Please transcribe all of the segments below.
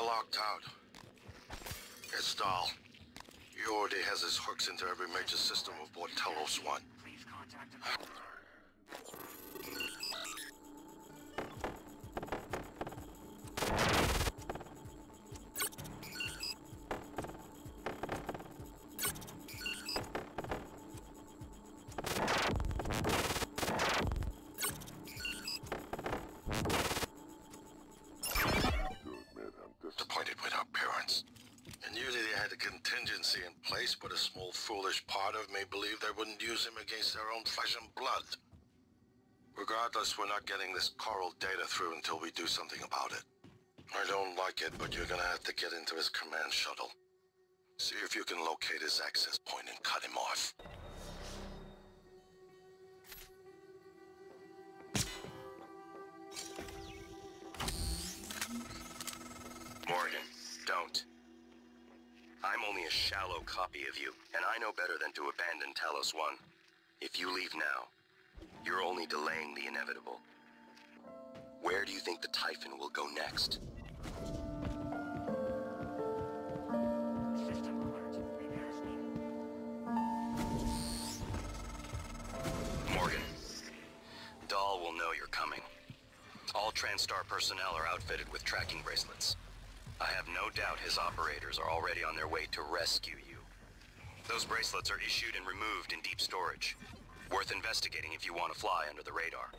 are locked out. It's Dahl. He already has his hooks into every major system aboard Talos 1. Please contact him. Disappointed with our parents. I knew that he had a contingency in place, but a small foolish part of me believed they wouldn't use him against their own flesh and blood. Regardless, we're not getting this coral data through until we do something about it. I don't like it, but you're gonna have to get into his command shuttle. See if you can locate his access point and cut him off. Morgan, don't. I'm only a shallow copy of you, and I know better than to abandon Talos 1. If you leave now, you're only delaying the inevitable. Where do you think the Typhon will go next? System alert. Repairs needed. Morgan, Dahl will know you're coming. All TranStar personnel are outfitted with tracking bracelets. I have no doubt his operators are already on their way to rescue you. Those bracelets are issued and removed in deep storage. Worth investigating if you want to fly under the radar.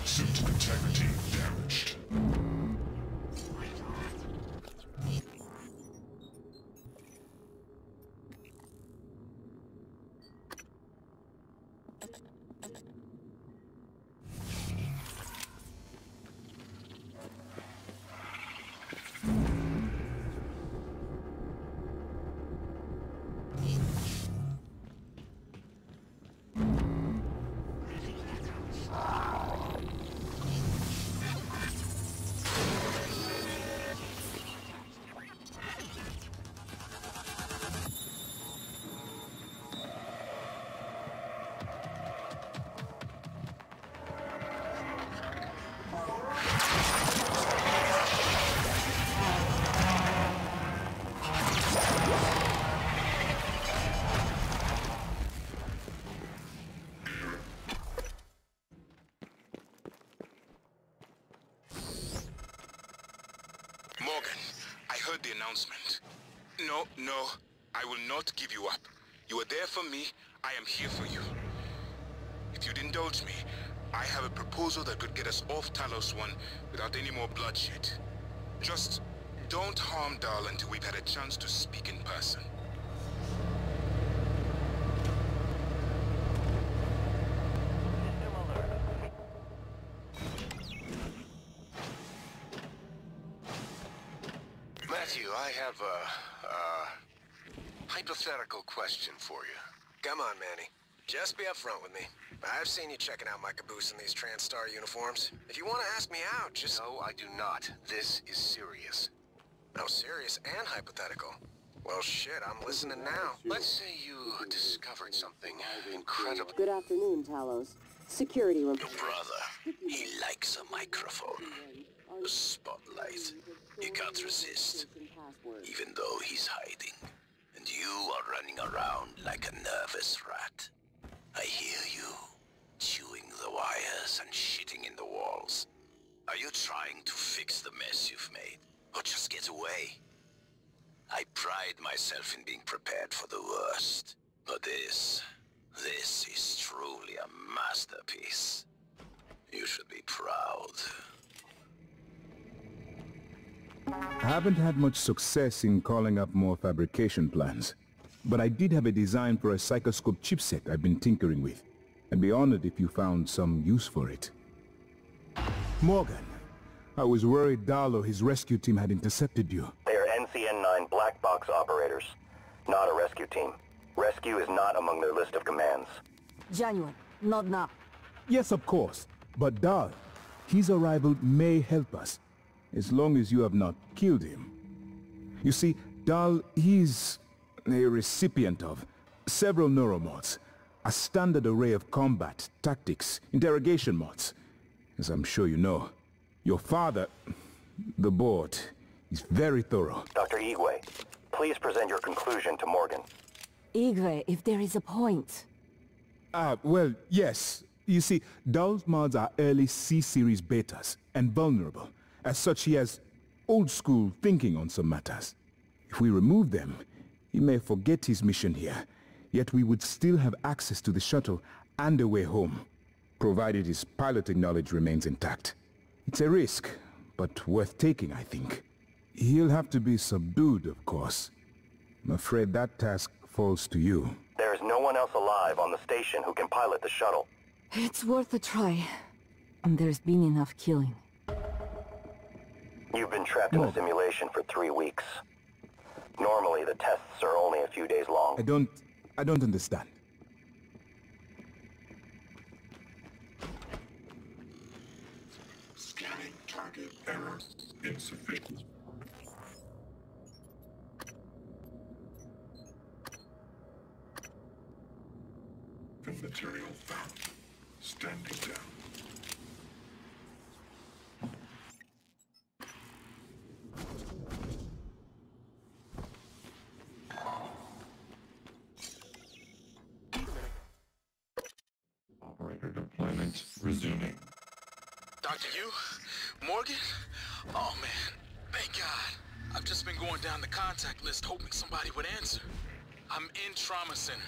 System integrity damaged. Morgan, I heard the announcement. No, I will not give you up. You are there for me, I am here for you. If you'd indulge me, I have a proposal that could get us off Talos 1 without any more bloodshed. Just don't harm Dahl until we've had a chance to speak in person. System alert. Matthew, I have a hypothetical question for you. Come on, Manny. Just be upfront with me. I've seen you checking out my caboose in these TranStar uniforms. If you want to ask me out, just... No, I do not. This is serious. Oh, serious and hypothetical. Well, shit, I'm listening now. Let's say you discovered something incredible. Good afternoon, Talos. Security room. Your brother, he likes a microphone. A spotlight. You can't resist, even though he's hiding. And you are running around like a nervous rat. I hear you, chewing the wires and shitting in the walls. Are you trying to fix the mess you've made, or just get away? I pride myself in being prepared for the worst, but this is truly a masterpiece. You should be proud. I haven't had much success in calling up more fabrication plans, but I did have a design for a psychoscope chipset I've been tinkering with. I'd be honored if you found some use for it. Morgan, I was worried Dahl or his rescue team had intercepted you. They are NCN-9 black box operators, not a rescue team. Rescue is not among their list of commands. Genuine. Not now. Yes, of course, but Dahl, his arrival may help us, as long as you have not killed him. You see, Dahl, he's a recipient of several neuromods, a standard array of combat, tactics, interrogation mods. As I'm sure you know, your father, the board, is very thorough. Dr. Igwe, please present your conclusion to Morgan. Igwe, if there is a point. Well, yes. You see, Dahl's mods are early C-series betas and vulnerable. As such, he has old-school thinking on some matters. If we remove them, he may forget his mission here, yet we would still have access to the shuttle and a way home, provided his piloting knowledge remains intact. It's a risk, but worth taking, I think. He'll have to be subdued, of course. I'm afraid that task falls to you. There is no one else alive on the station who can pilot the shuttle. It's worth a try. And there's been enough killing. You've been trapped in a simulation for 3 weeks. Normally, the tests are only a few days long. I don't understand. Scanning target error insufficient. The material found. Standing down. Operator deployment resuming. Dr. Yu? Morgan? Oh man, thank God. I've just been going down the contact list hoping somebody would answer. I'm in Trauma Center.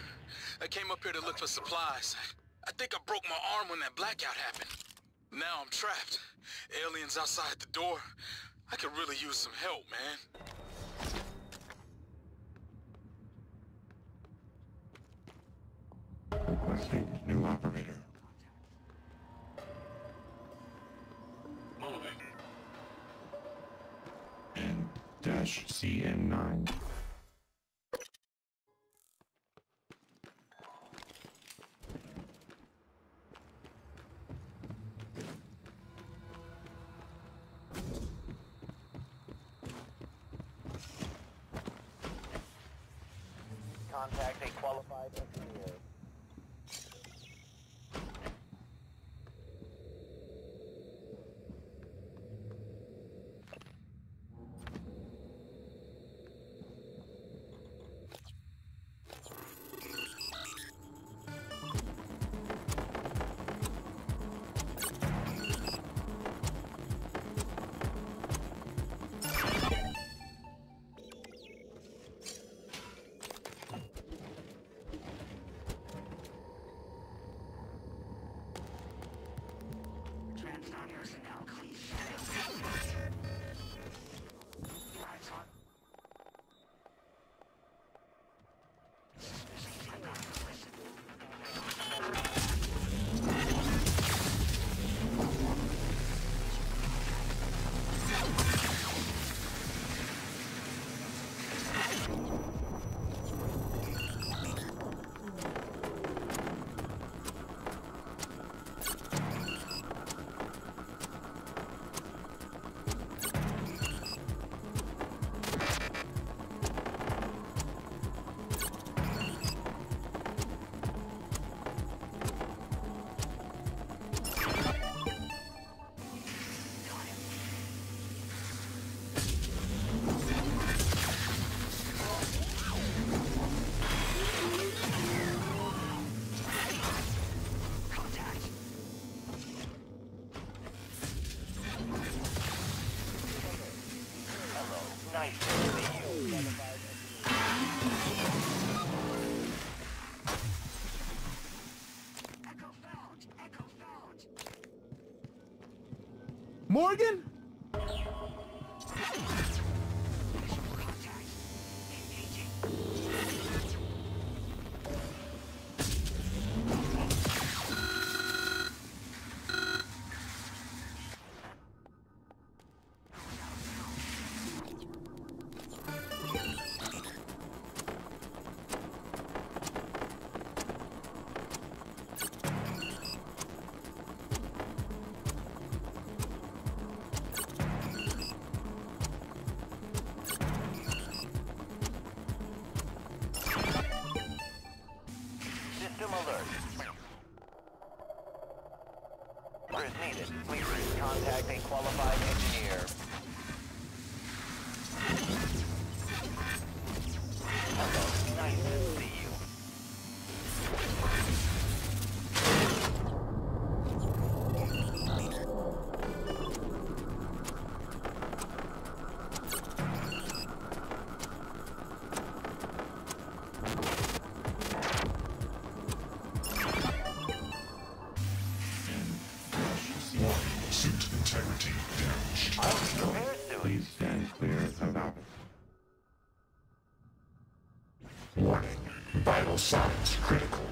I came up here to look for supplies. I think I broke my arm when that blackout happened. Now I'm trapped. Aliens outside the door. I could really use some help, man. Requesting new operator. Moving. N-CN9. Contact a qualified engineer. Morgan? Contact a qualified engineer. Hello, nice to see you. Suit integrity damaged. I'll be prepared soon. Please stand clear of Alpha. Warning. Vital signs critical.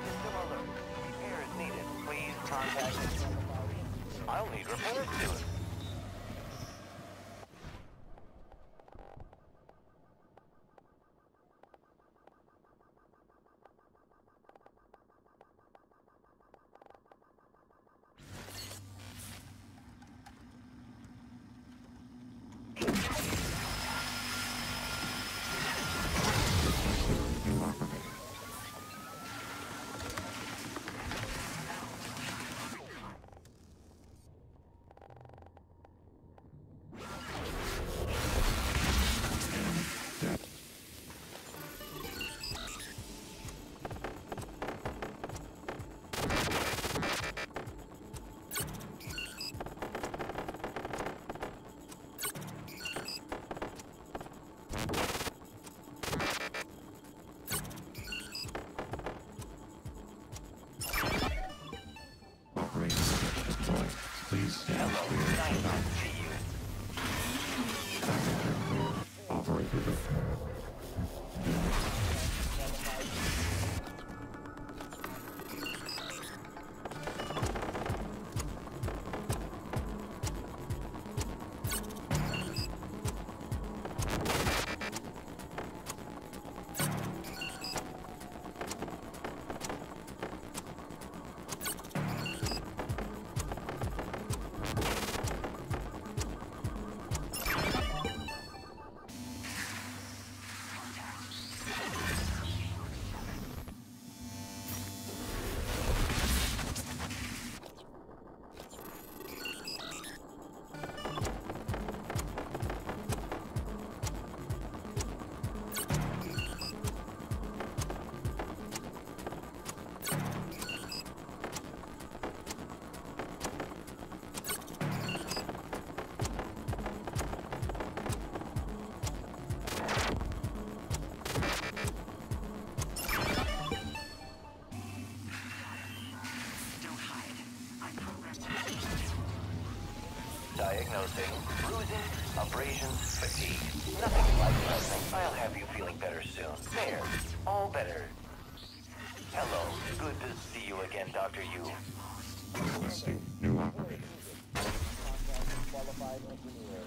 System alert. Repairs needed. Please contact the I'll need repairs soon. Please stand clear of Alpha. Operator deployed. Diagnosing bruising, abrasions, fatigue. Nothing life-threatening. I'll have you feeling better soon. There. All better. Hello. Good to see you again, Dr. Yu. Requesting new operator. Qualified engineer.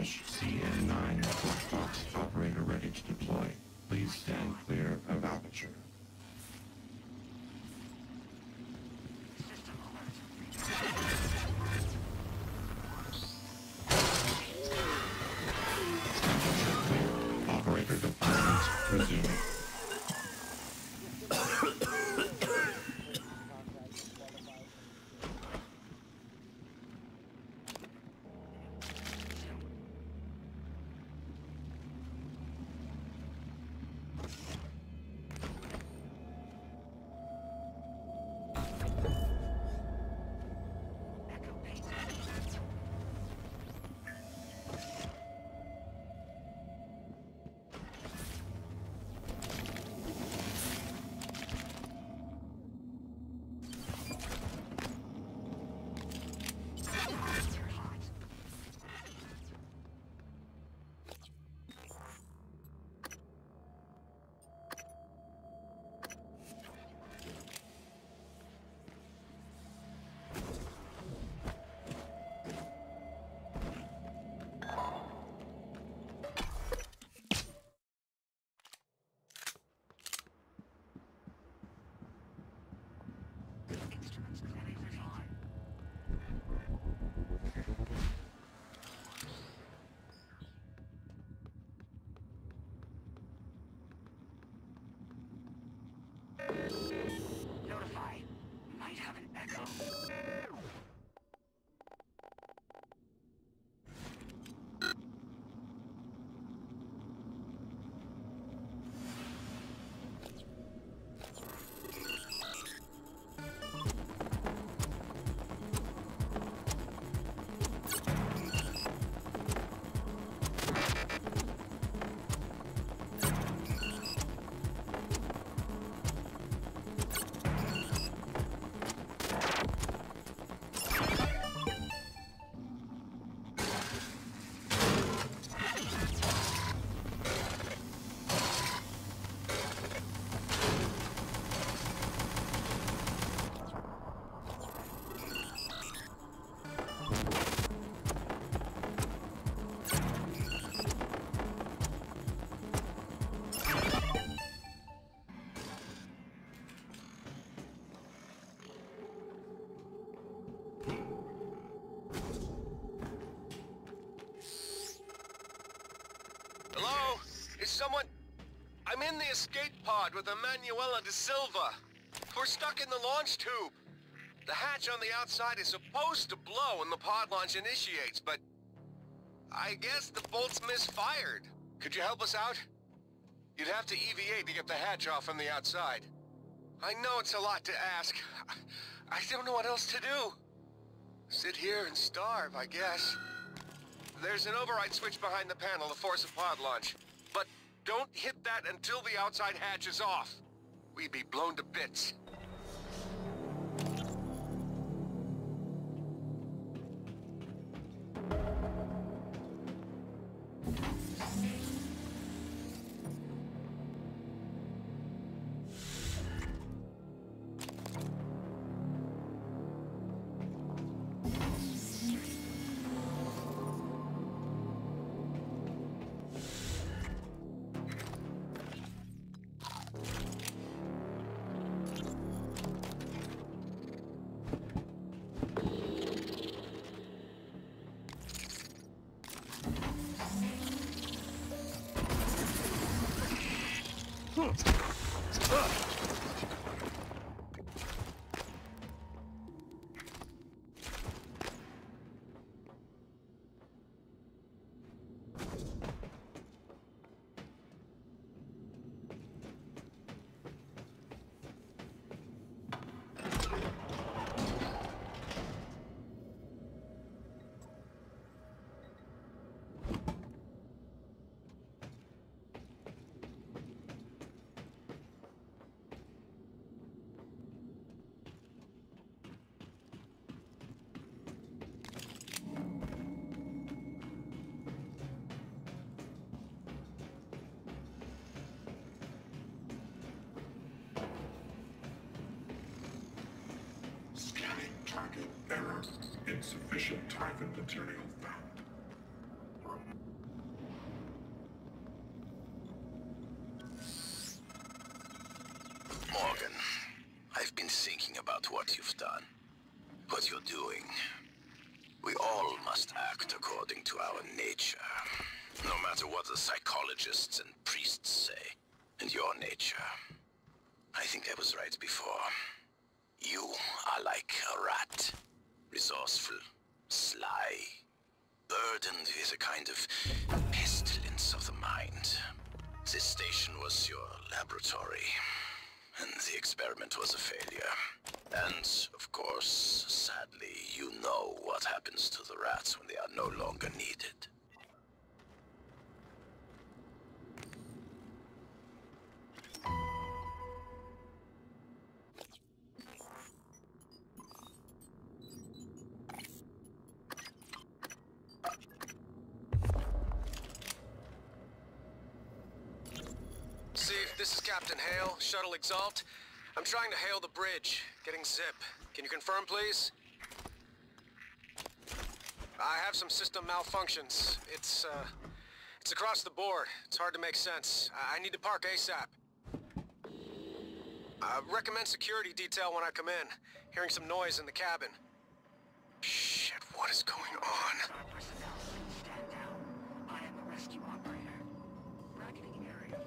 CN9 black box operator ready to deploy. Please stand clear of aperture. Operator deployment resuming. Hello? Is someone... I'm in the escape pod with Emanuela de Silva. We're stuck in the launch tube. The hatch on the outside is supposed to blow when the pod launch initiates, but... I guess the bolt's misfired. Could you help us out? You'd have to EVA to get the hatch off from the outside. I know it's a lot to ask. I don't know what else to do. Sit here and starve, I guess. There's an override switch behind the panel to force a pod launch. But don't hit that until the outside hatch is off. We'd be blown to bits. Target error. Insufficient Typhon material found. Morgan, I've been thinking about what you've done. What you're doing. We all must act according to our nature. No matter what the psychologists and priests say. And your nature. I think I was right before. You are like a rat. Resourceful, sly, burdened with a kind of pestilence of the mind. This station was your laboratory, and the experiment was a failure. And, of course, sadly, you know what happens to the rats when they are no longer needed. This is Captain Hale, Shuttle Exalt. I'm trying to hail the bridge, getting zip. Can you confirm, please? I have some system malfunctions. It's across the board. It's hard to make sense. I need to park ASAP. Recommend security detail when I come in. Hearing some noise in the cabin. Shit, what is going on? Personnel, stand down. I am a rescue operator. Bracketing area.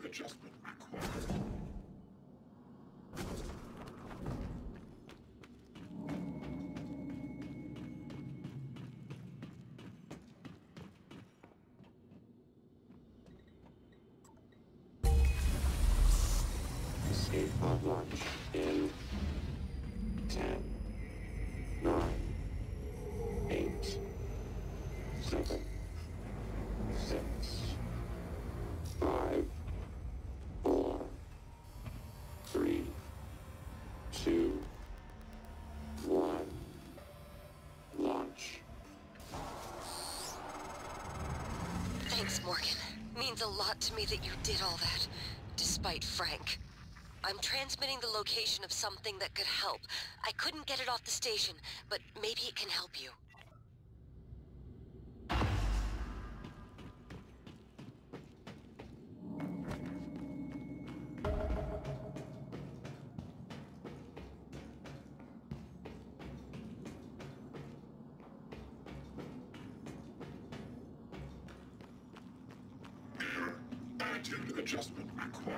adjustment required. Escape pod launch in 10, 9, 8, 7, 6, 5, 4, 3, 2, 1. Launch. Thanks, Morgan. Means a lot to me that you did all that, despite Frank. I'm transmitting the location of something that could help. I couldn't get it off the station, but maybe it can help you. Attitude adjustment required.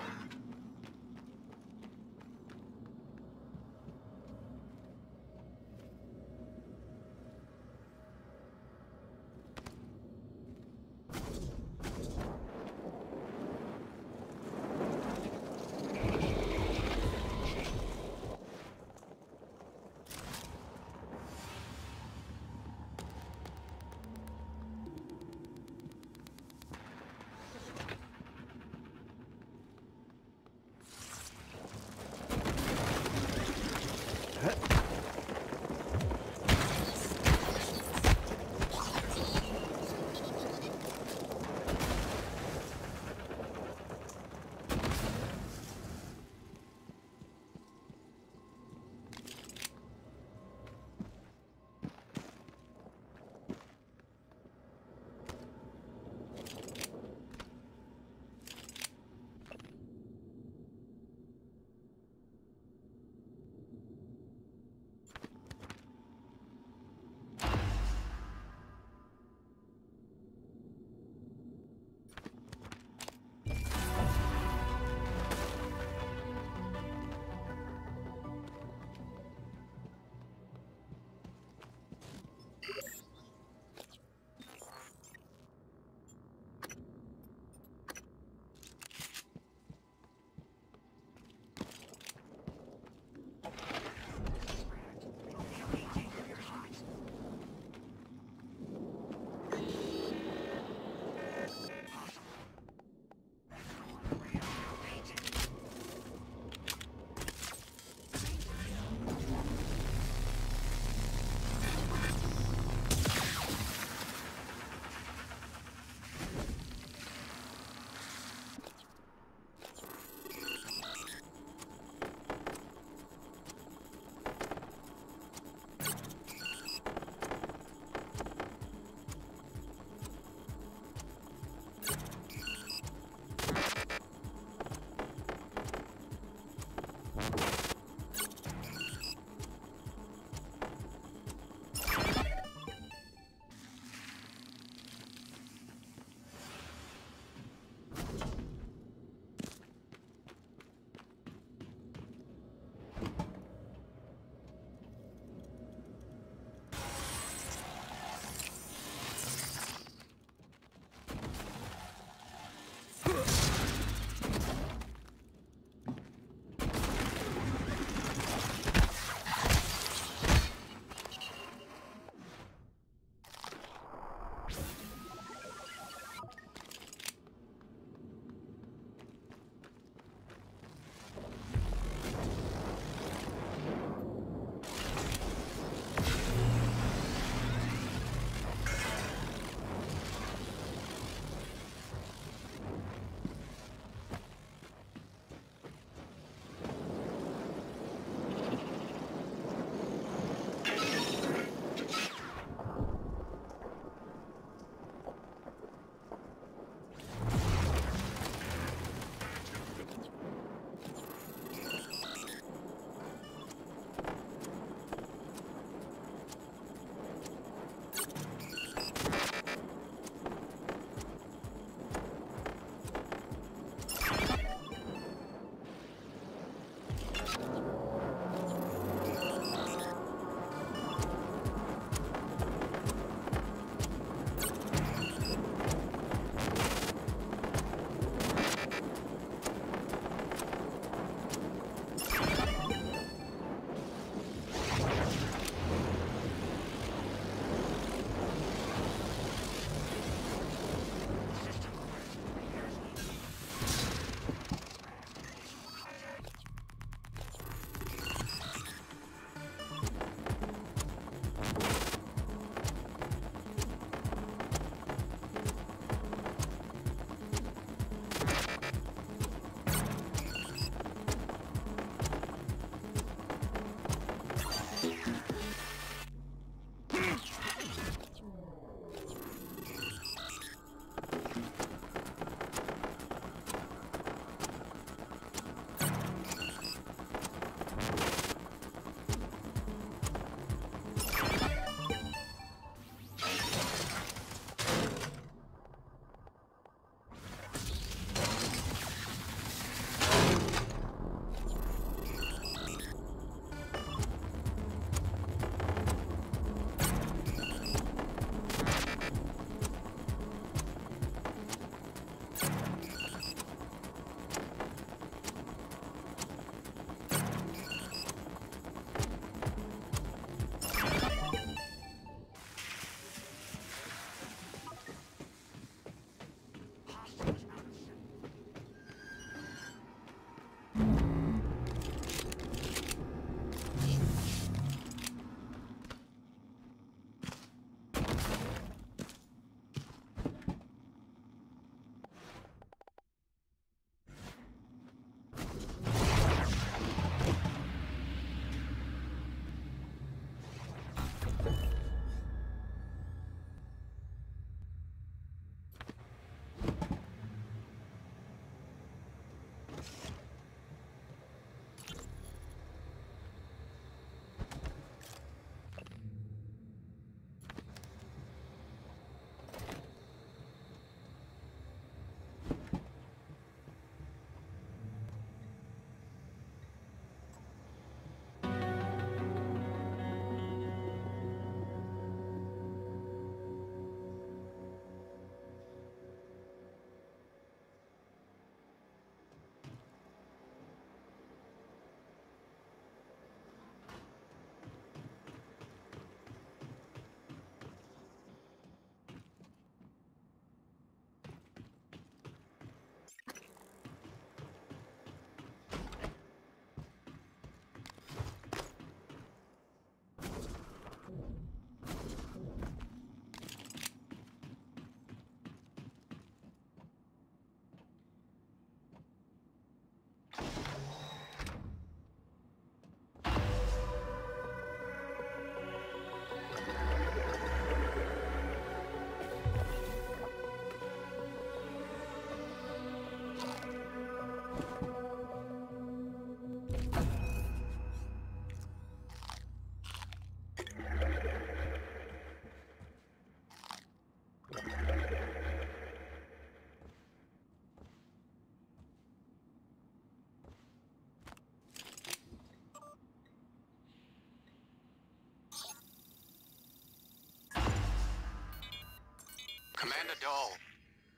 Commander Dahl.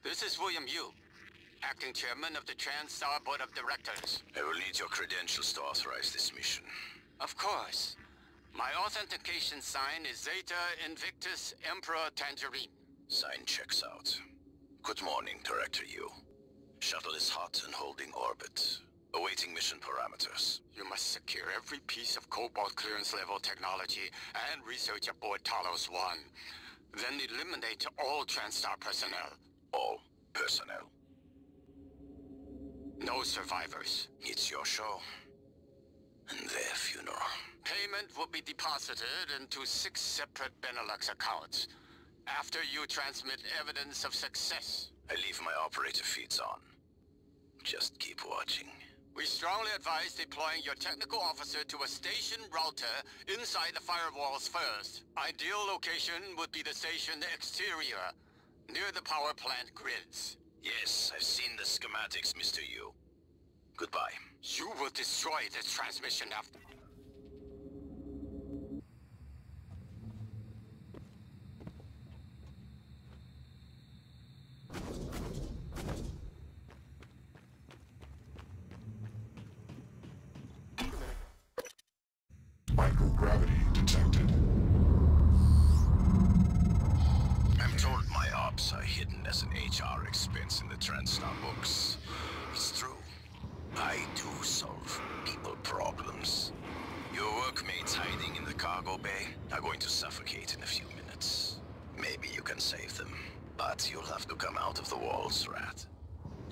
This is William Yu, acting chairman of the TranStar Board of Directors. I will need your credentials to authorize this mission. Of course. My authentication sign is Zeta Invictus Emperor Tangerine. Sign checks out. Good morning, Director Yu. Shuttle is hot and holding orbit. Awaiting mission parameters. You must secure every piece of Cobalt clearance level technology and research aboard Talos 1. Then eliminate all TranStar personnel. All personnel. No survivors. It's your show. And their funeral. Payment will be deposited into 6 separate Benelux accounts. After you transmit evidence of success. I leave my operator feeds on. Just keep watching. We strongly advise deploying your technical officer to a station router inside the firewalls first. Ideal location would be the station exterior, near the power plant grids. Yes, I've seen the schematics, Mr. Yu. Goodbye. You will destroy this transmission after... Microgravity detected. I'm told my ops are hidden as an HR expense in the TranStar books. It's true. I do solve people problems. Your workmates hiding in the cargo bay are going to suffocate in a few minutes. Maybe you can save them, but you'll have to come out of the walls, Rat.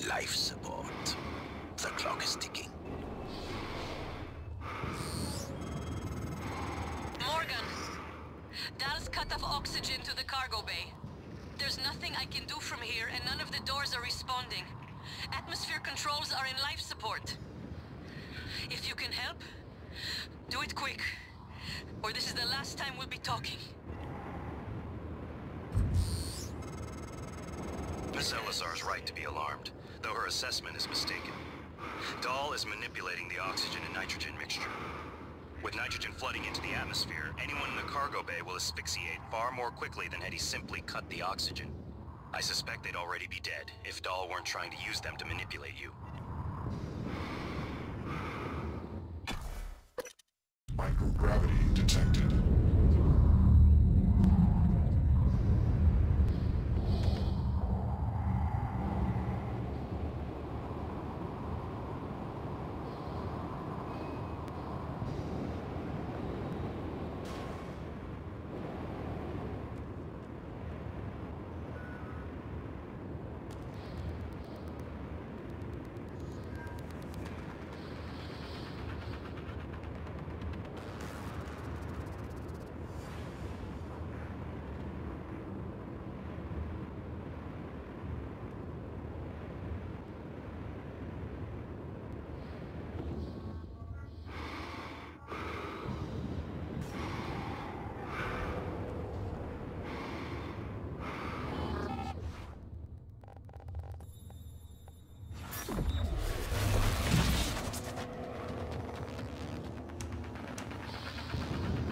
Life support. The clock is ticking. Morgan! Dal's cut off oxygen to the cargo bay. There's nothing I can do from here, and none of the doors are responding. Atmosphere controls are in life support. If you can help, do it quick. Or this is the last time we'll be talking. Miss Elazar is right to be alarmed, though her assessment is mistaken. Dahl is manipulating the oxygen and nitrogen mixture. With nitrogen flooding into the atmosphere, anyone in the cargo bay will asphyxiate far more quickly than had he simply cut the oxygen. I suspect they'd already be dead if Dahl weren't trying to use them to manipulate you. Microgravity detected.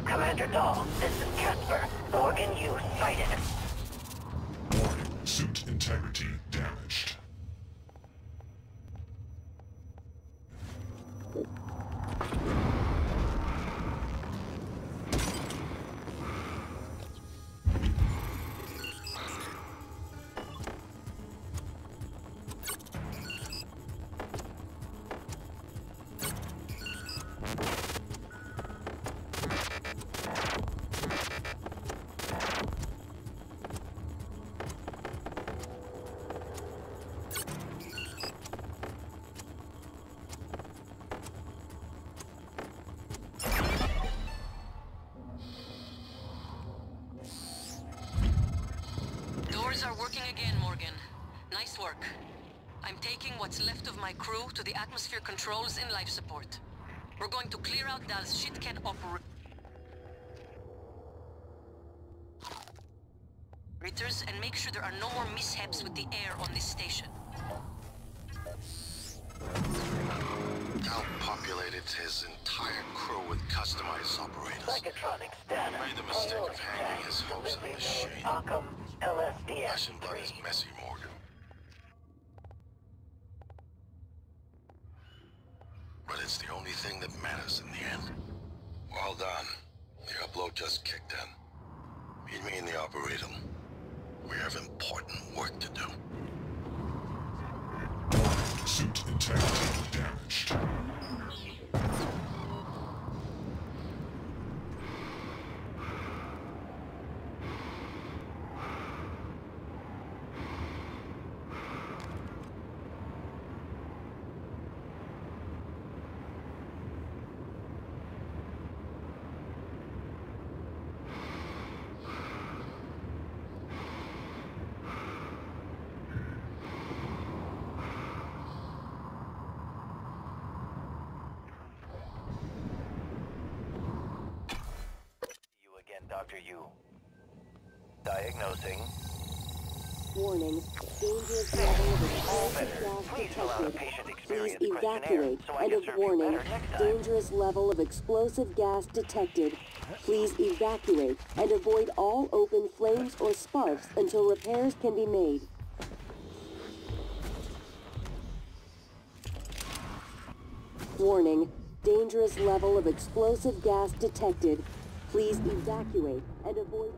Commander Dahl, this is Casper. Morgan Yu sighted. Warning, suit integrity damaged. Doors are working again, Morgan. Nice work. I'm taking what's left of my crew to the atmosphere controls in life support. We're going to clear out Dal's shit-can operators and make sure there are no more mishaps with the air on this station. Dal populated his entire crew with customized operators. Psychotronics data. Made the mistake of hanging his hopes on the machine. LSPS Blood is messy, Morgan. But it's the only thing that matters in the end. Well done. The upload just kicked in. Meet me in the Arboretum. We have important work to do. Suit integrity damaged. Dr. Yu. Diagnosing. Warning. Dangerous level of explosive gas detected. Please evacuate. End of warning. Dangerous level of explosive gas detected. Please evacuate and avoid all open flames or sparks until repairs can be made. Warning. Dangerous level of explosive gas detected. Please evacuate and avoid...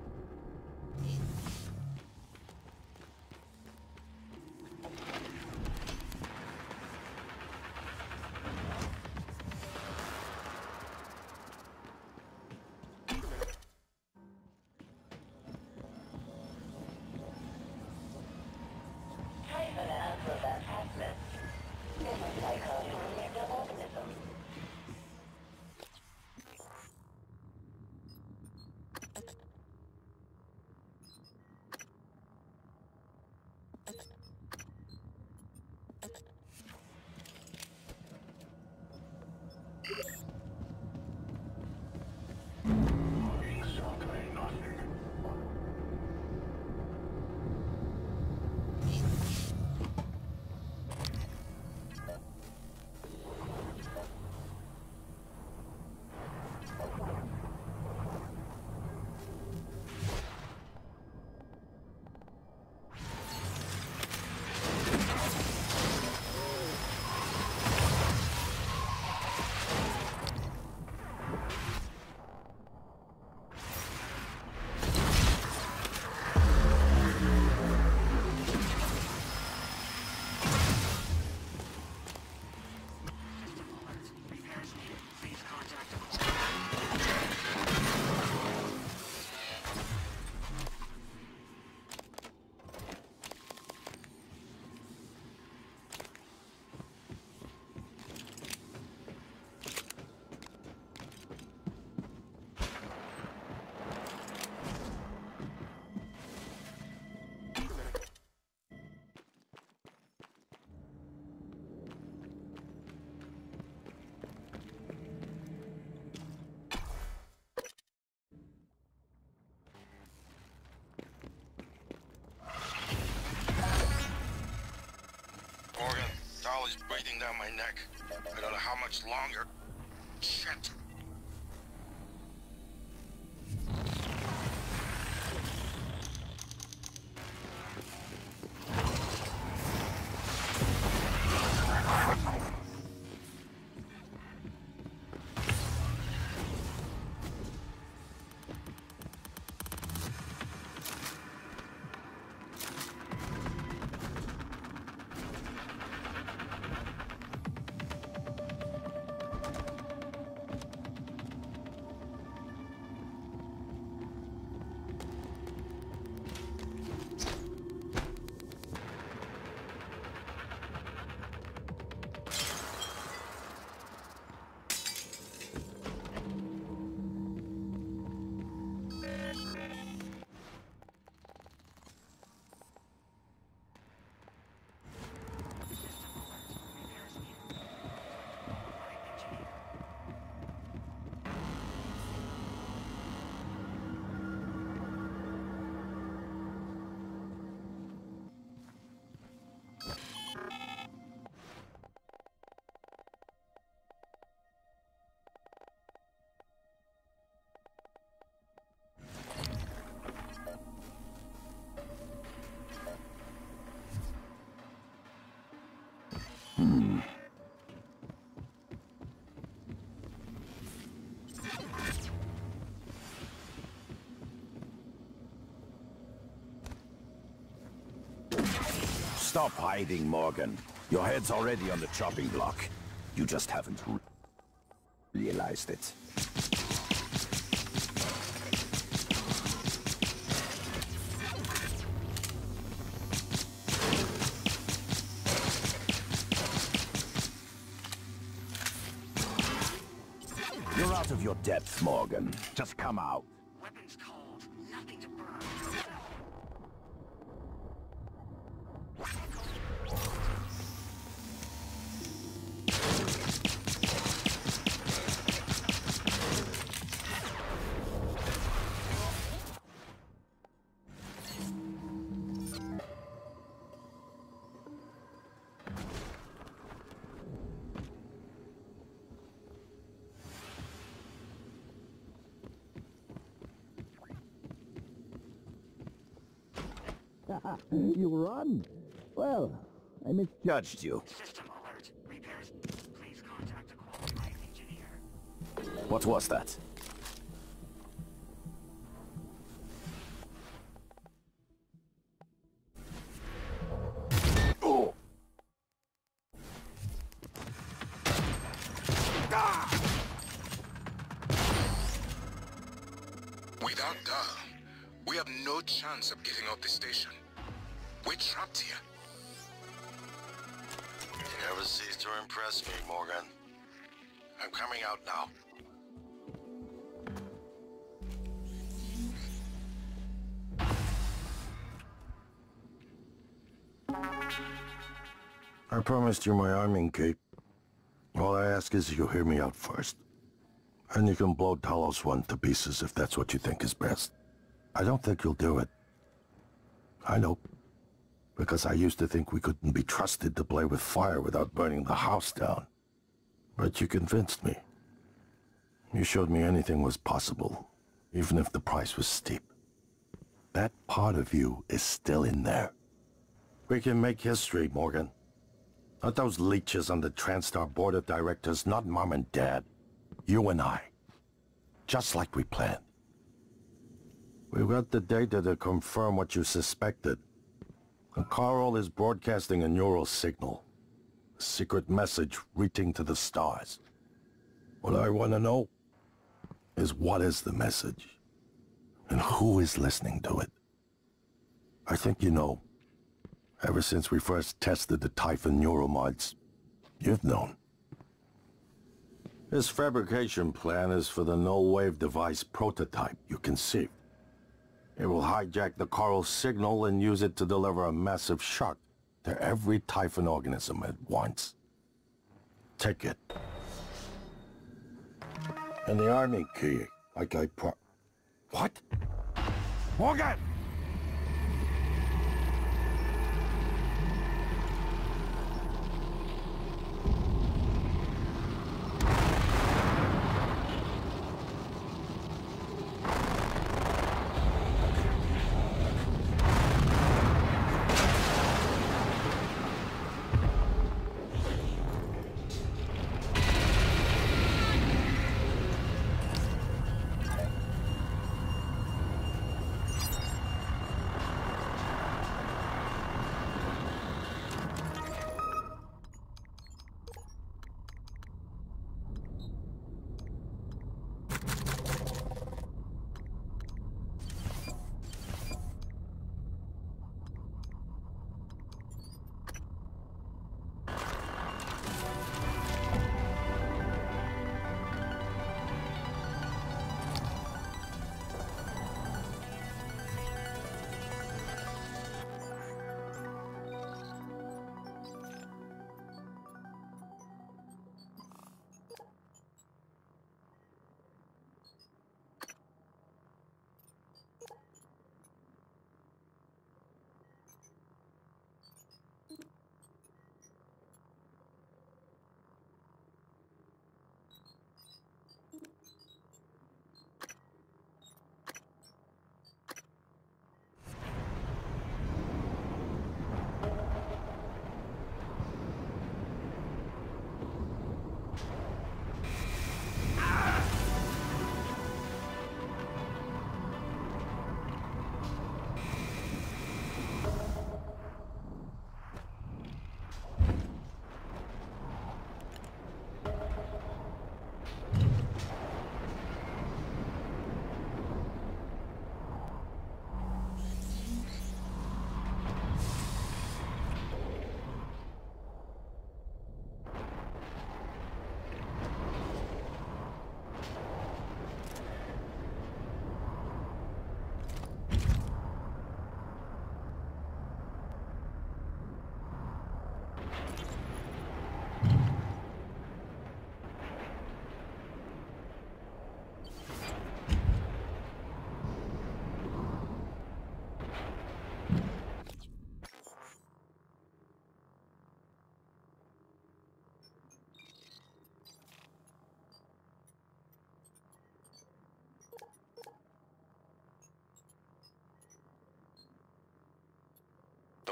Dolly's breathing down my neck. I don't know how much longer. Shit. Stop hiding, Morgan. Your head's already on the chopping block. You just haven't realized it. You're out of your depth, Morgan. Just come out. Weapons cold. Nothing to burn. You run? Well, I misjudged you. System alert. Repairs. Please contact a qualified engineer. What was that? Oh! Without Dahl, we have no chance of getting off the station. We're trapped here. You never cease to impress me, Morgan. I'm coming out now. I promised you my arming cape. All I ask is you hear me out first. And you can blow Talos 1 to pieces if that's what you think is best. I don't think you'll do it. I know. Because I used to think we couldn't be trusted to play with fire without burning the house down. But you convinced me. You showed me anything was possible, even if the price was steep. That part of you is still in there. We can make history, Morgan. Not those leeches on the TranStar board of directors, not Mom and Dad. You and I. Just like we planned. We've got the data to confirm what you suspected. And Carl is broadcasting a neural signal. A secret message reaching to the stars. What I want to know is what is the message? And who is listening to it? I think you know. Ever since we first tested the Typhon neuromods, you've known. This fabrication plan is for the null-wave device prototype you conceived. It will hijack the Carl signal and use it to deliver a massive shock to every Typhon organism at once. Take it. And the army key, like I What? Morgan!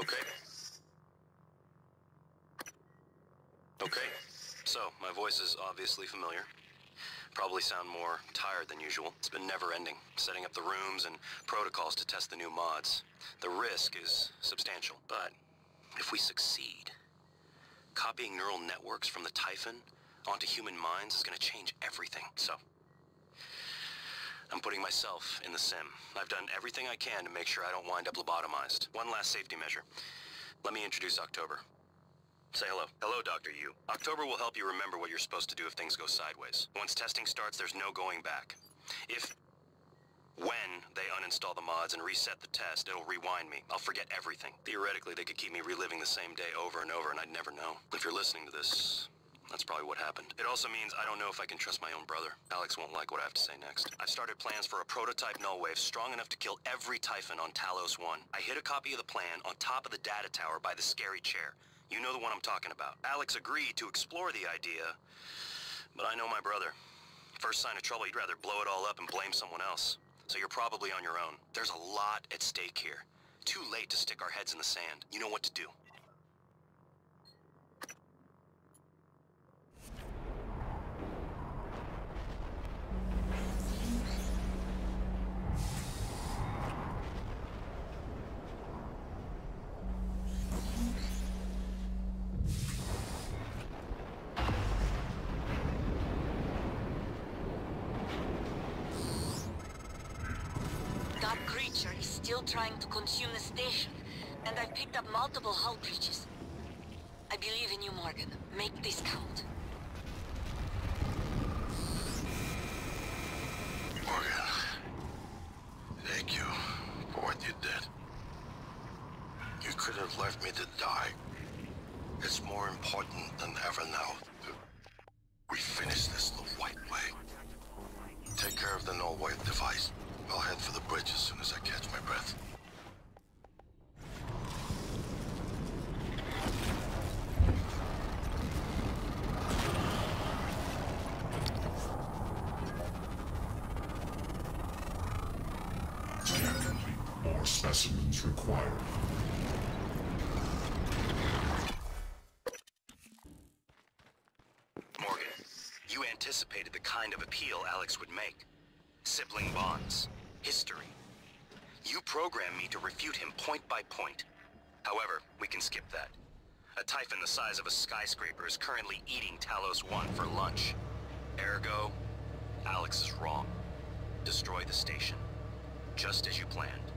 Okay. Okay. So, my voice is obviously familiar. Probably sound more tired than usual. It's been never-ending, setting up the rooms and protocols to test the new mods. The risk is substantial, but if we succeed, copying neural networks from the Typhon onto human minds is going to change everything. So, I'm putting myself in the sim. I've done everything I can to make sure I don't wind up lobotomized. One last safety measure. Let me introduce October. Say hello. Hello, Dr. Yu. October will help you remember what you're supposed to do if things go sideways. Once testing starts, there's no going back. When they uninstall the mods and reset the test, it'll rewind me. I'll forget everything. Theoretically, they could keep me reliving the same day over and over, and I'd never know. If you're listening to this, that's probably what happened. It also means I don't know if I can trust my own brother. Alex won't like what I have to say next. I've started plans for a prototype null wave strong enough to kill every Typhon on Talos 1. I hid a copy of the plan on top of the data tower by the scary chair. You know the one I'm talking about. Alex agreed to explore the idea, but I know my brother. First sign of trouble, he'd rather blow it all up and blame someone else. So you're probably on your own. There's a lot at stake here. Too late to stick our heads in the sand. You know what to do. Trying to consume the station, and I've picked up multiple hull breaches. I believe in you, Morgan. Make this count. Morgan, thank you for what you did. You could have left me to die. It's more important than ever now. We finish this the right way. Take care of the null wave device. I'll head for the bridge as soon as I catch my breath. Scan complete. More specimens required. Morgan, you anticipated the kind of appeal Alex would make. Sibling bonds. History. You programmed me to refute him point by point. However, we can skip that. A Typhon the size of a skyscraper is currently eating Talos 1 for lunch. Ergo, Alex is wrong. Destroy the station. Just as you planned.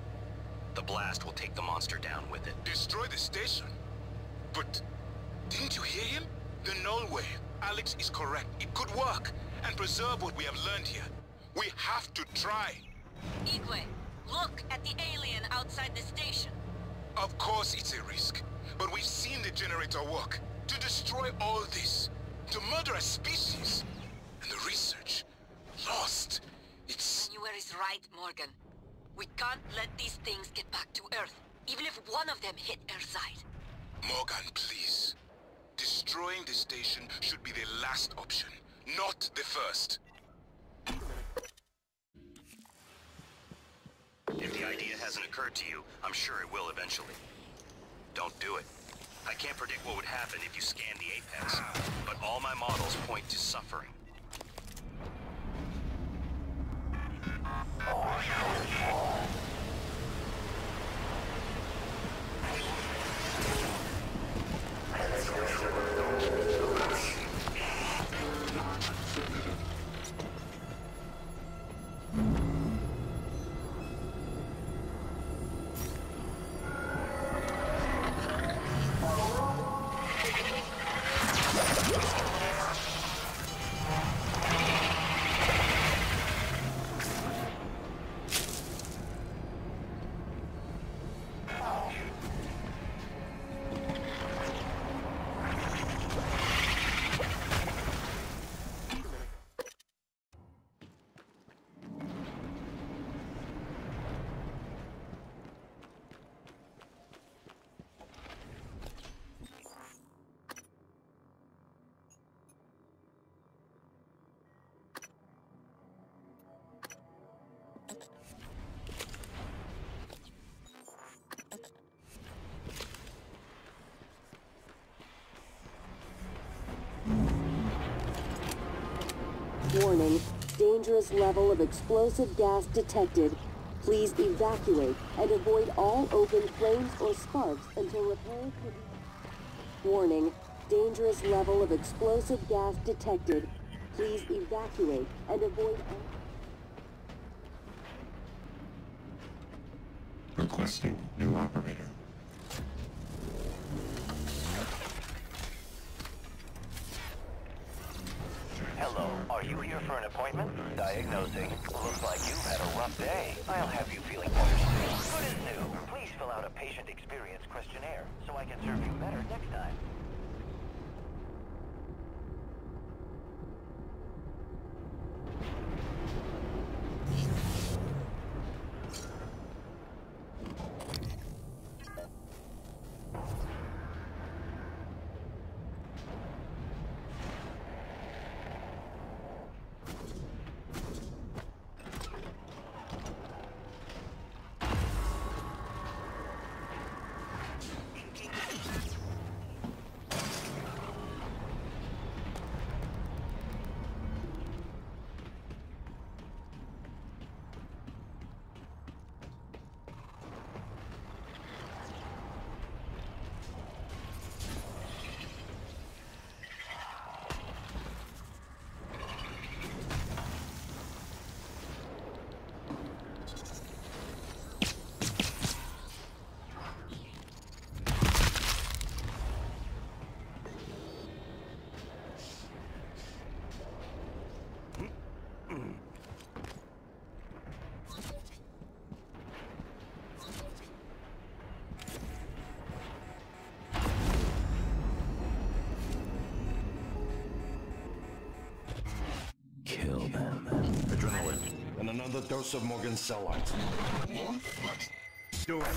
The blast will take the monster down with it. Destroy the station? But didn't you hear him? The null wave. Alex is correct. It could work and preserve what we have learned here. We have to try. Igwe, look at the alien outside the station. Of course it's a risk, but we've seen the generator work. To destroy all this, to murder a species, and the research lost. Manuel is right, Morgan. We can't let these things get back to Earth, even if one of them hit Earthside. Morgan, please. Destroying the station should be the last option, not the first. If the idea hasn't occurred to you, I'm sure it will eventually. Don't do it. I can't predict what would happen if you scan the Apex, but all my models point to suffering. Warning, dangerous level of explosive gas detected. Please evacuate and avoid all open flames or sparks until repairs can be... Warning, dangerous level of explosive gas detected. Please evacuate and avoid all... Requesting new operator. Hello, are you here for an appointment? Diagnosing. Looks like you've had a rough day. I'll have you feeling better soon. Good as new. Please fill out a patient experience questionnaire so I can serve you better next time. Kill them. Adrenaline. And another dose of Morgan's cell lines. Do it.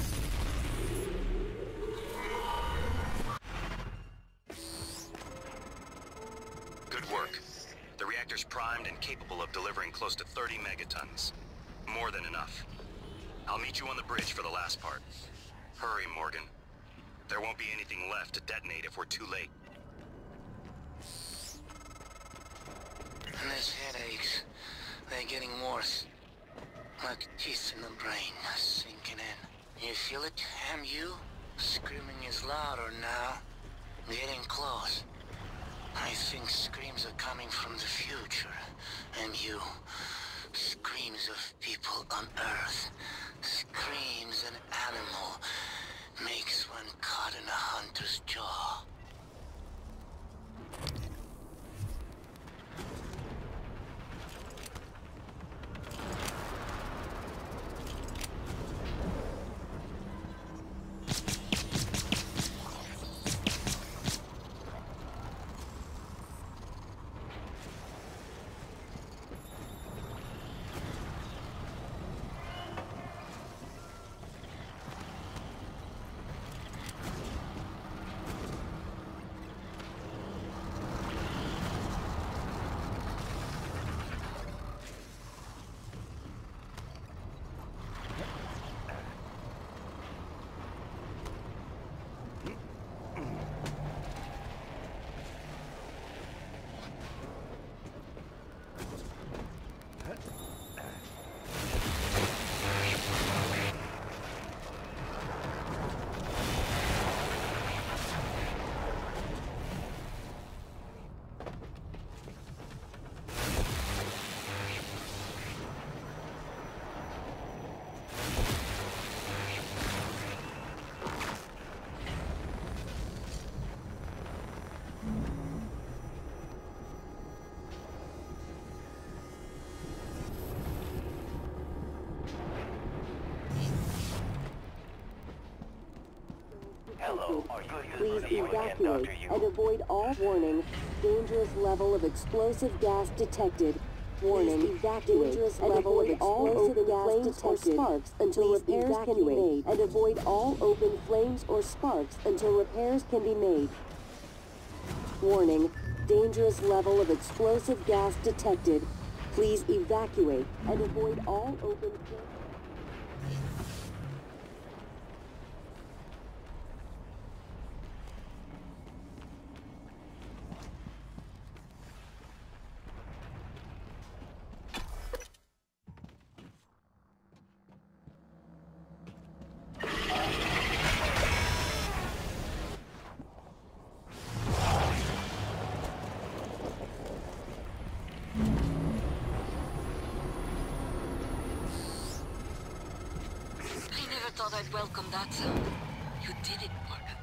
Good work. The reactor's primed and capable of delivering close to 30 megatons. More than enough. I'll meet you on the bridge for the last part. Hurry, Morgan. There won't be anything left to detonate if we're too late. And these headaches, they're getting worse. Like teeth in the brain, sinking in. You feel it, MU? Screaming is louder now. Getting close. I think screams are coming from the future, MU. Screams of people on Earth. Screams an animal makes one caught in a hunter's jaw. Hello, Please evacuate and avoid all warning. Dangerous level of explosive gas detected. Warning, evacuate dangerous and level avoid of all open flames or sparks until repairs can be made. And avoid all open flames or sparks until repairs can be made. Warning, dangerous level of explosive gas detected. Please evacuate and avoid all open flames. thought I'd welcome that sound. You did it, Morgan.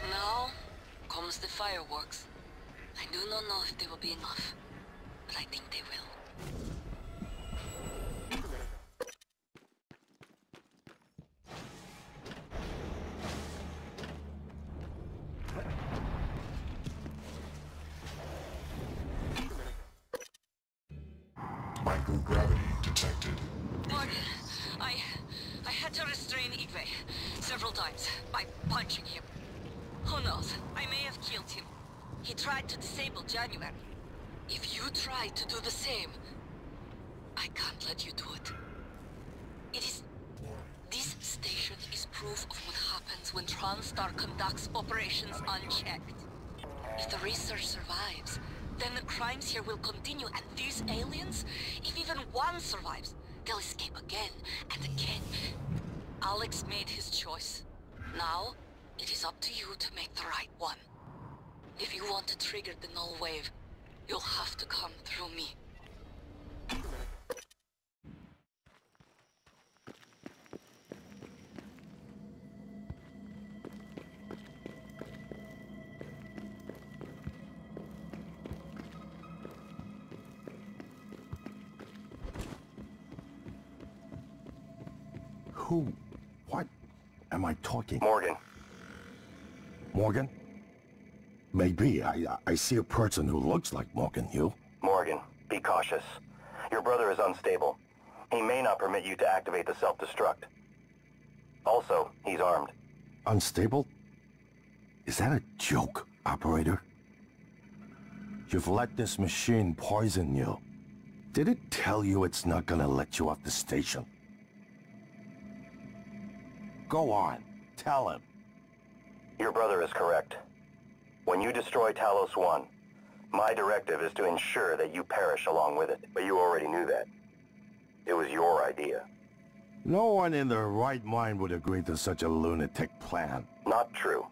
Now comes the fireworks. I do not know if they will be enough, but I think they will. Microgravity detected. Morgan, I had to restrain Igwe several times by punching him. Who knows? I may have killed him. He tried to disable January. If you try to do the same, I can't let you do it. This station is proof of what happens when TranStar conducts operations unchecked. If the research survives, then the crimes here will continue, and these aliens, if even one survives, they'll escape again and again. Alex made his choice. Now, it is up to you to make the right one. If you want to trigger the null wave, you'll have to come through me. Who? What am I talking? Morgan. Morgan? Maybe. I see a person who looks like Morgan. You? Morgan, be cautious. Your brother is unstable. He may not permit you to activate the self-destruct. Also, he's armed. Unstable? Is that a joke, operator? You've let this machine poison you. Did it tell you it's not gonna let you off the station? Go on, tell him. Your brother is correct. When you destroy Talos 1, my directive is to ensure that you perish along with it. But you already knew that. It was your idea. No one in their right mind would agree to such a lunatic plan. Not true.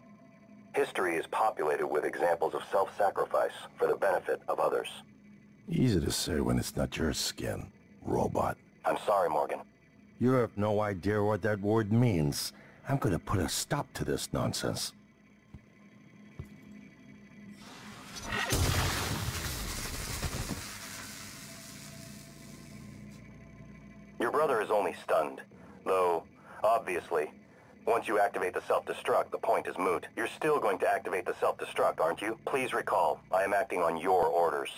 History is populated with examples of self-sacrifice for the benefit of others. Easy to say when it's not your skin, robot. I'm sorry, Morgan. You have no idea what that word means. I'm gonna put a stop to this nonsense. Your brother is only stunned. Though, obviously, once you activate the self-destruct, the point is moot. You're still going to activate the self-destruct, aren't you? Please recall, I am acting on your orders.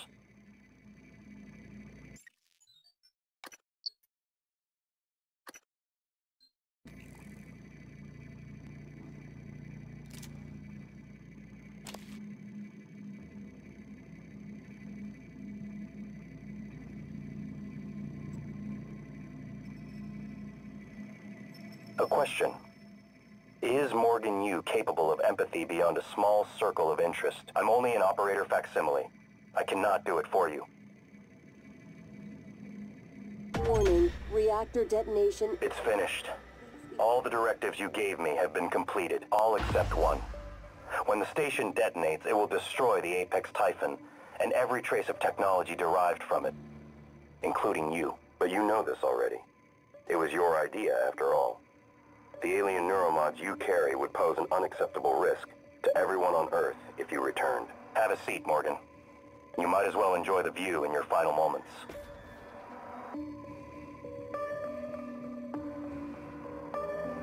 A question. Is Morgan Yu capable of empathy beyond a small circle of interest? I'm only an operator facsimile. I cannot do it for you. Warning, reactor detonation. It's finished. All the directives you gave me have been completed, all except one. When the station detonates, it will destroy the Apex Typhon and every trace of technology derived from it, including you. But you know this already. It was your idea, after all. The alien neuromods you carry would pose an unacceptable risk to everyone on Earth if you returned. Have a seat, Morgan. You might as well enjoy the view in your final moments.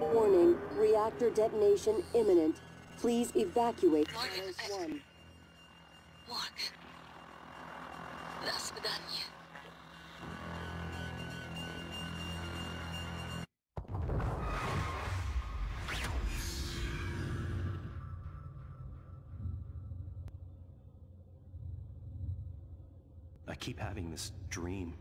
Warning, reactor detonation imminent. Please evacuate Talos 1. Morgan. До свидания. I keep having this dream.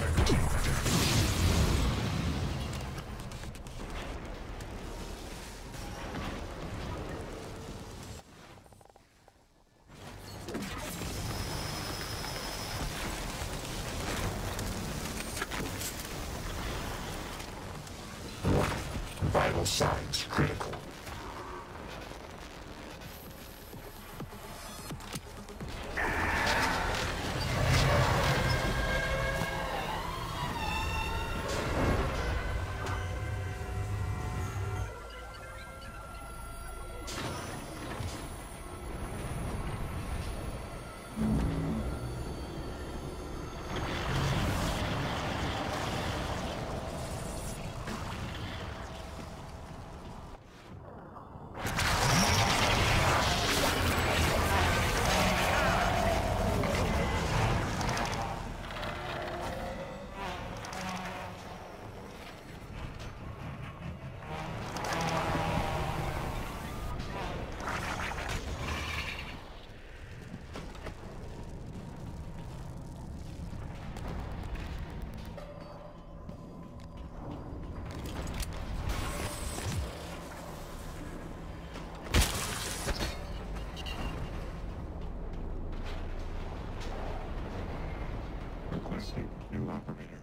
integrity damaged. Vital signs critical. Requesting new operator.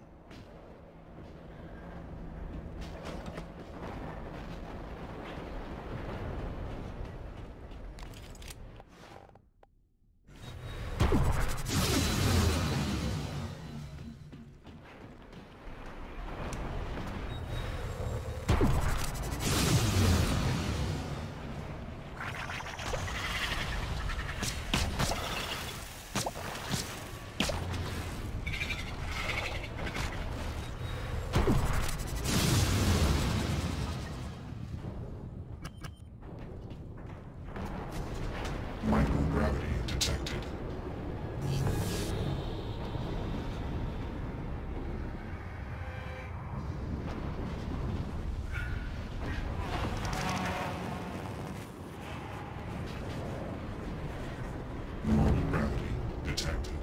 Microgravity detected. Normal gravity detected.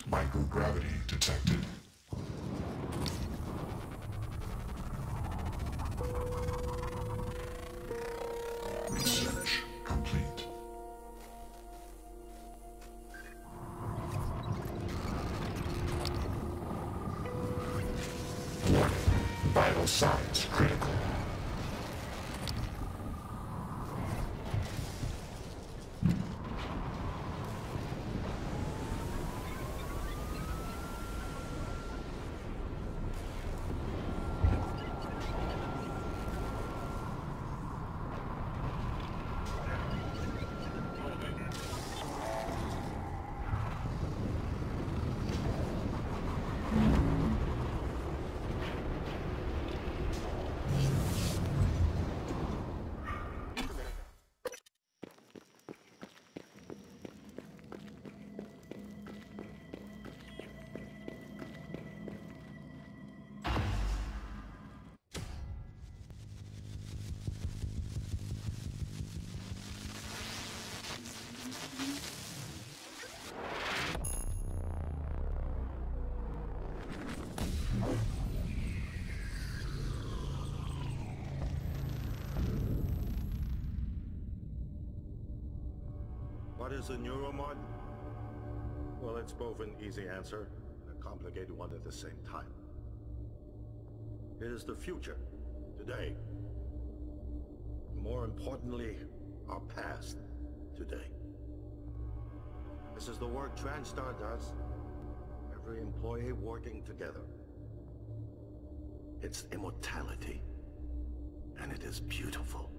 Microgravity detected. Research complete. Warning. Vital signs critical. What is a neuromod? Well, it's both an easy answer and a complicated one at the same time. It is the future, today. More importantly, our past, today. This is the work TranStar does. Every employee working together. It's immortality. And it is beautiful.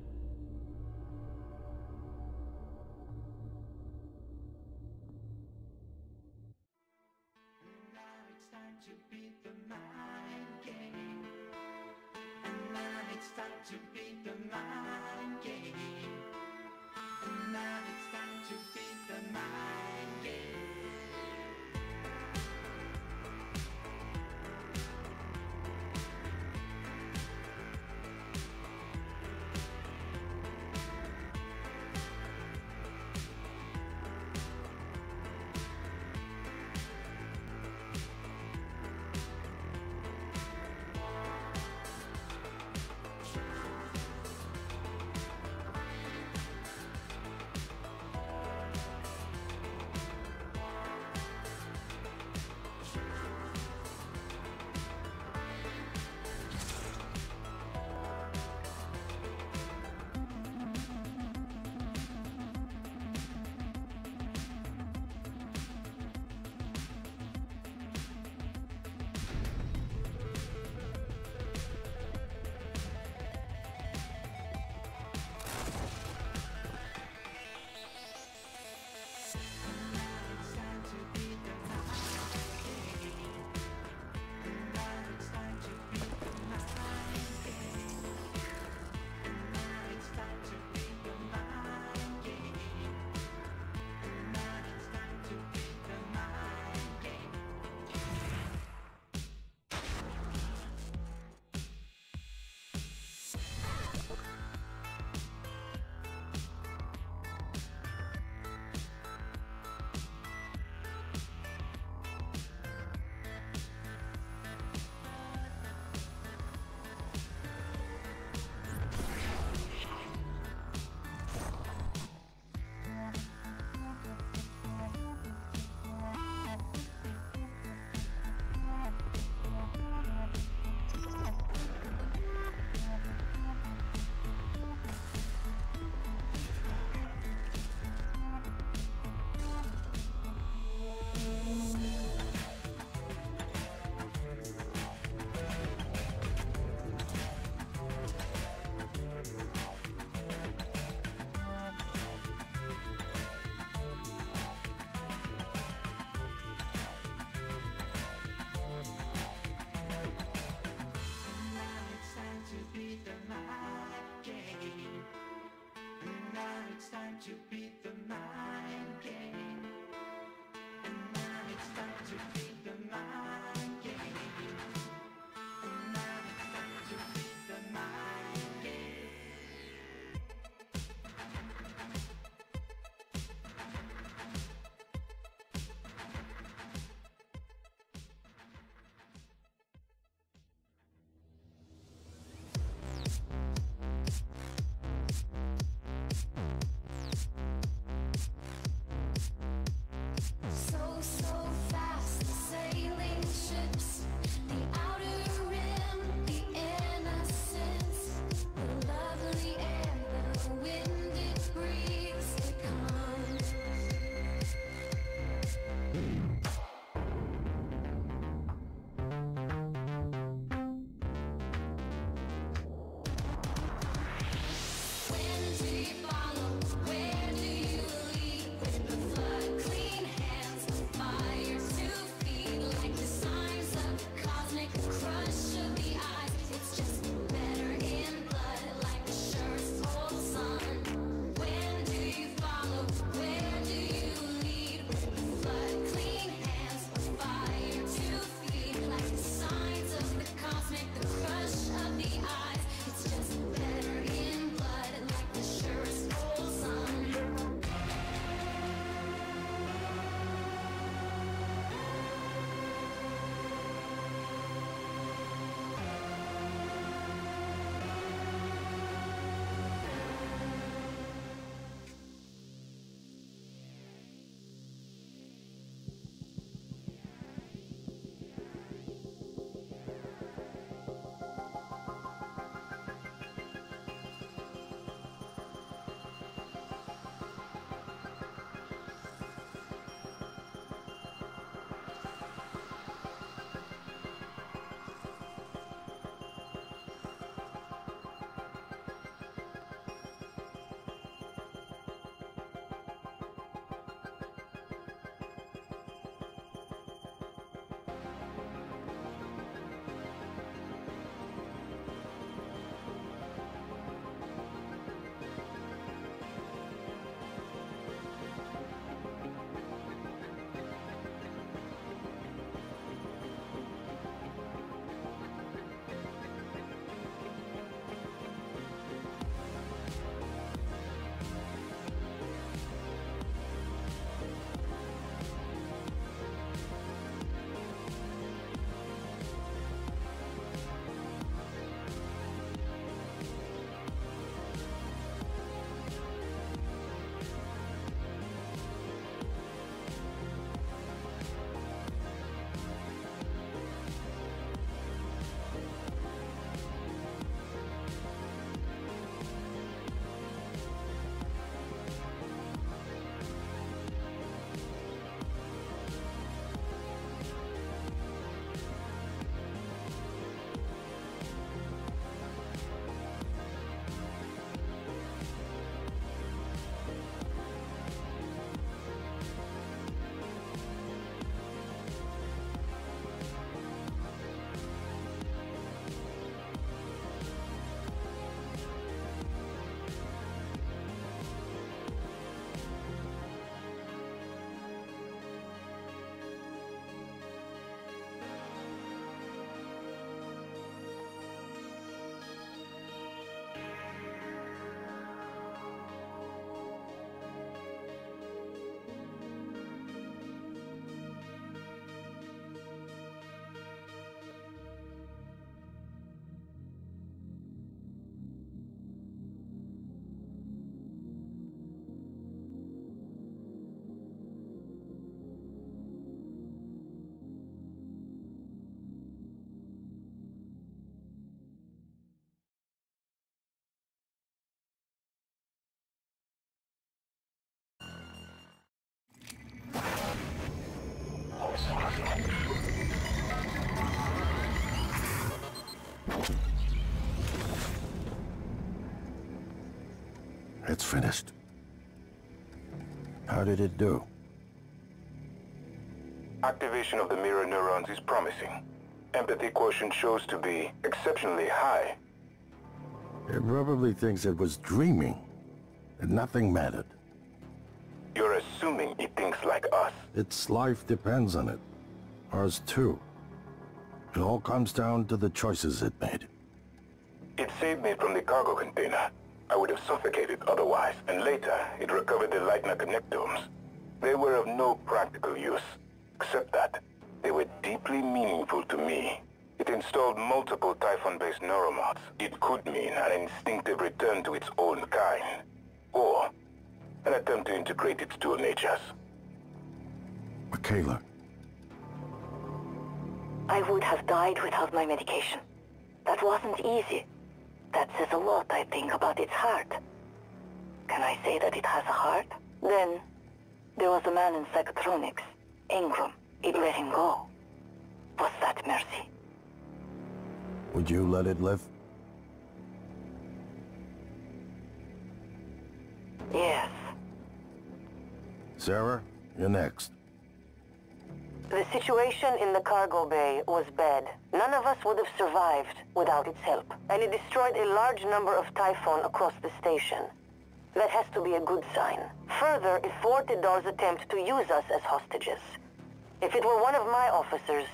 So fast. It's finished. How did it do? Activation of the mirror neurons is promising. Empathy quotient shows to be exceptionally high. It probably thinks it was dreaming, and nothing mattered. You're assuming it thinks like us. Its life depends on it. Ours too. It all comes down to the choices it made. It saved me from the cargo container. I would have suffocated otherwise, and later it recovered the Leitner connectomes. They were of no practical use, except that they were deeply meaningful to me. It installed multiple Typhon-based neuromods. It could mean an instinctive return to its own kind, or an attempt to integrate its dual natures. Michaela. I would have died without my medication. That wasn't easy. That says a lot, I think, about its heart. Can I say that it has a heart? Then, there was a man in psychotronics, Ingram. It let him go. Was that mercy? Would you let it live? Yes. Sarah, you're next. The situation in the cargo bay was bad. None of us would have survived without its help. And it destroyed a large number of Typhon across the station. That has to be a good sign. Further, it thwarted Dahl's attempt to use us as hostages. If it were one of my officers,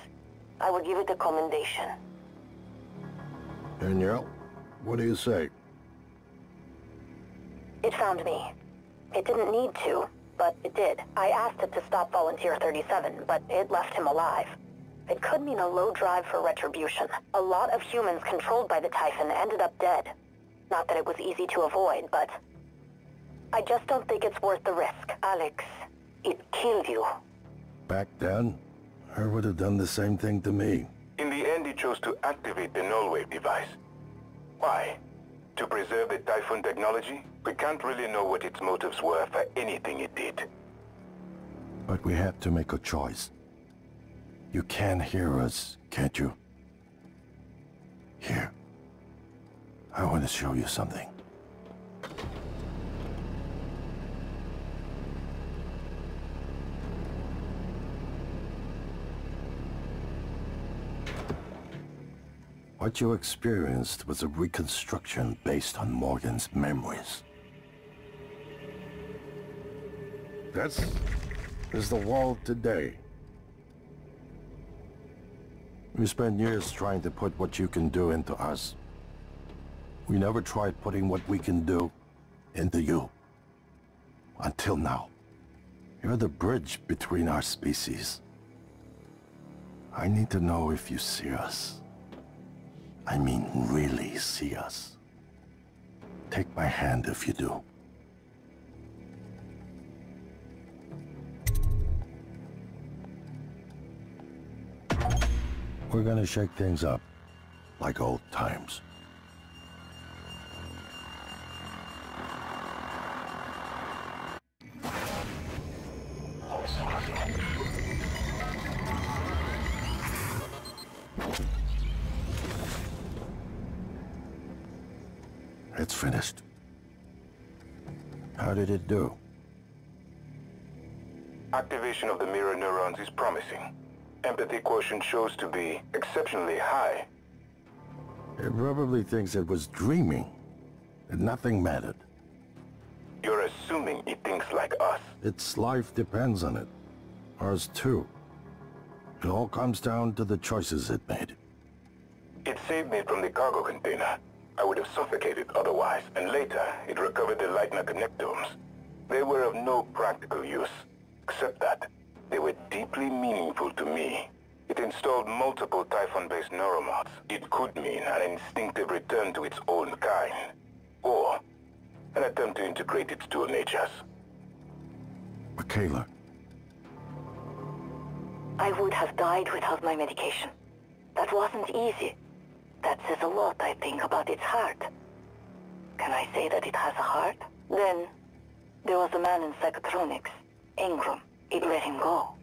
I would give it a commendation. Danielle, what do you say? It found me. It didn't need to, but it did. I asked it to stop Volunteer 37, but it left him alive. It could mean a low drive for retribution. A lot of humans controlled by the Typhon ended up dead. Not that it was easy to avoid, but I just don't think it's worth the risk. Alex, it killed you. Back then, I would have done the same thing to me. In the end, he chose to activate the null-wave device. Why? To preserve the Typhon technology? We can't really know what its motives were for anything it did. But we had to make a choice. You can hear us, can't you? Here. I want to show you something. What you experienced was a reconstruction based on Morgan's memories. This is the world today. We spent years trying to put what you can do into us. We never tried putting what we can do into you. Until now. You're the bridge between our species. I need to know if you see us. I mean, really see us. Take my hand if you do. We're gonna shake things up, like old times. It's finished. How did it do? Activation of the mirror neurons is promising. Empathy quotient shows to be exceptionally high. It probably thinks it was dreaming, and nothing mattered. You're assuming it thinks like us. Its life depends on it. Ours too. It all comes down to the choices it made. It saved me from the cargo container. I would have suffocated otherwise, and later it recovered the Leitner connectomes. They were of no practical use, except that they were deeply meaningful to me. It installed multiple Typhon-based neuromods. It could mean an instinctive return to its own kind, or an attempt to integrate its dual natures. Michaela. I would have died without my medication. That wasn't easy. That says a lot, I think, about its heart. Can I say that it has a heart? Then, there was a man in psychotronics, Ingram. It let him go.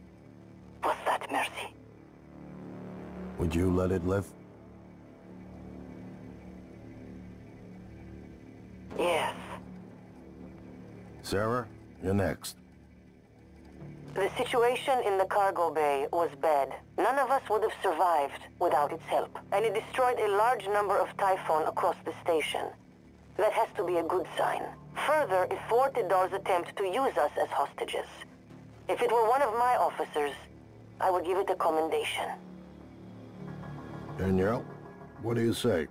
Was that mercy? Would you let it live? Yes. Sarah, you're next. The situation in the cargo bay was bad. None of us would have survived without its help, and it destroyed a large number of Typhon across the station. That has to be a good sign. Further, it thwarted Dar's attempt to use us as hostages. If it were one of my officers, I would give it a commendation. Danielle, what do you say?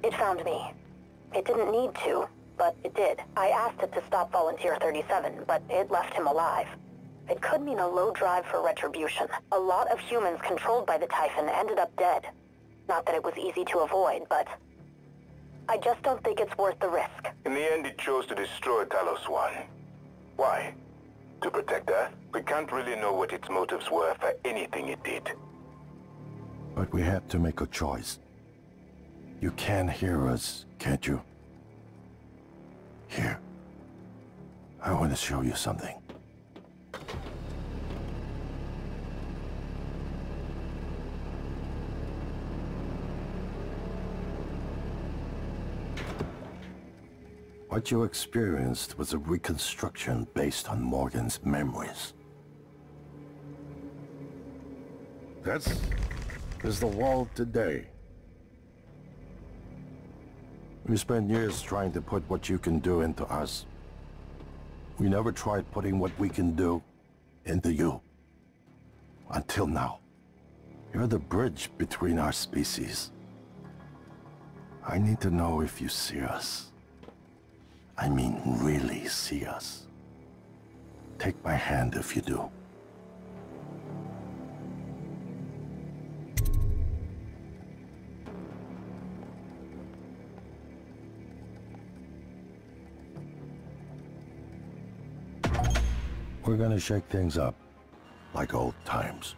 It found me. It didn't need to, but it did. I asked it to stop Volunteer 37, but it left him alive. It could mean a low drive for retribution. A lot of humans controlled by the Typhon ended up dead. Not that it was easy to avoid, but I just don't think it's worth the risk. In the end, it chose to destroy Talos 1. Why? To protect Earth? We can't really know what its motives were for anything it did. But we had to make a choice. You can hear us, can't you? Here. I want to show you something. What you experienced was a reconstruction based on Morgan's memories. This is the wall today. We spent years trying to put what you can do into us. We never tried putting what we can do into you. Until now. You're the bridge between our species. I need to know if you see us. I mean, really see us. Take my hand if you do. We're gonna shake things up, like old times.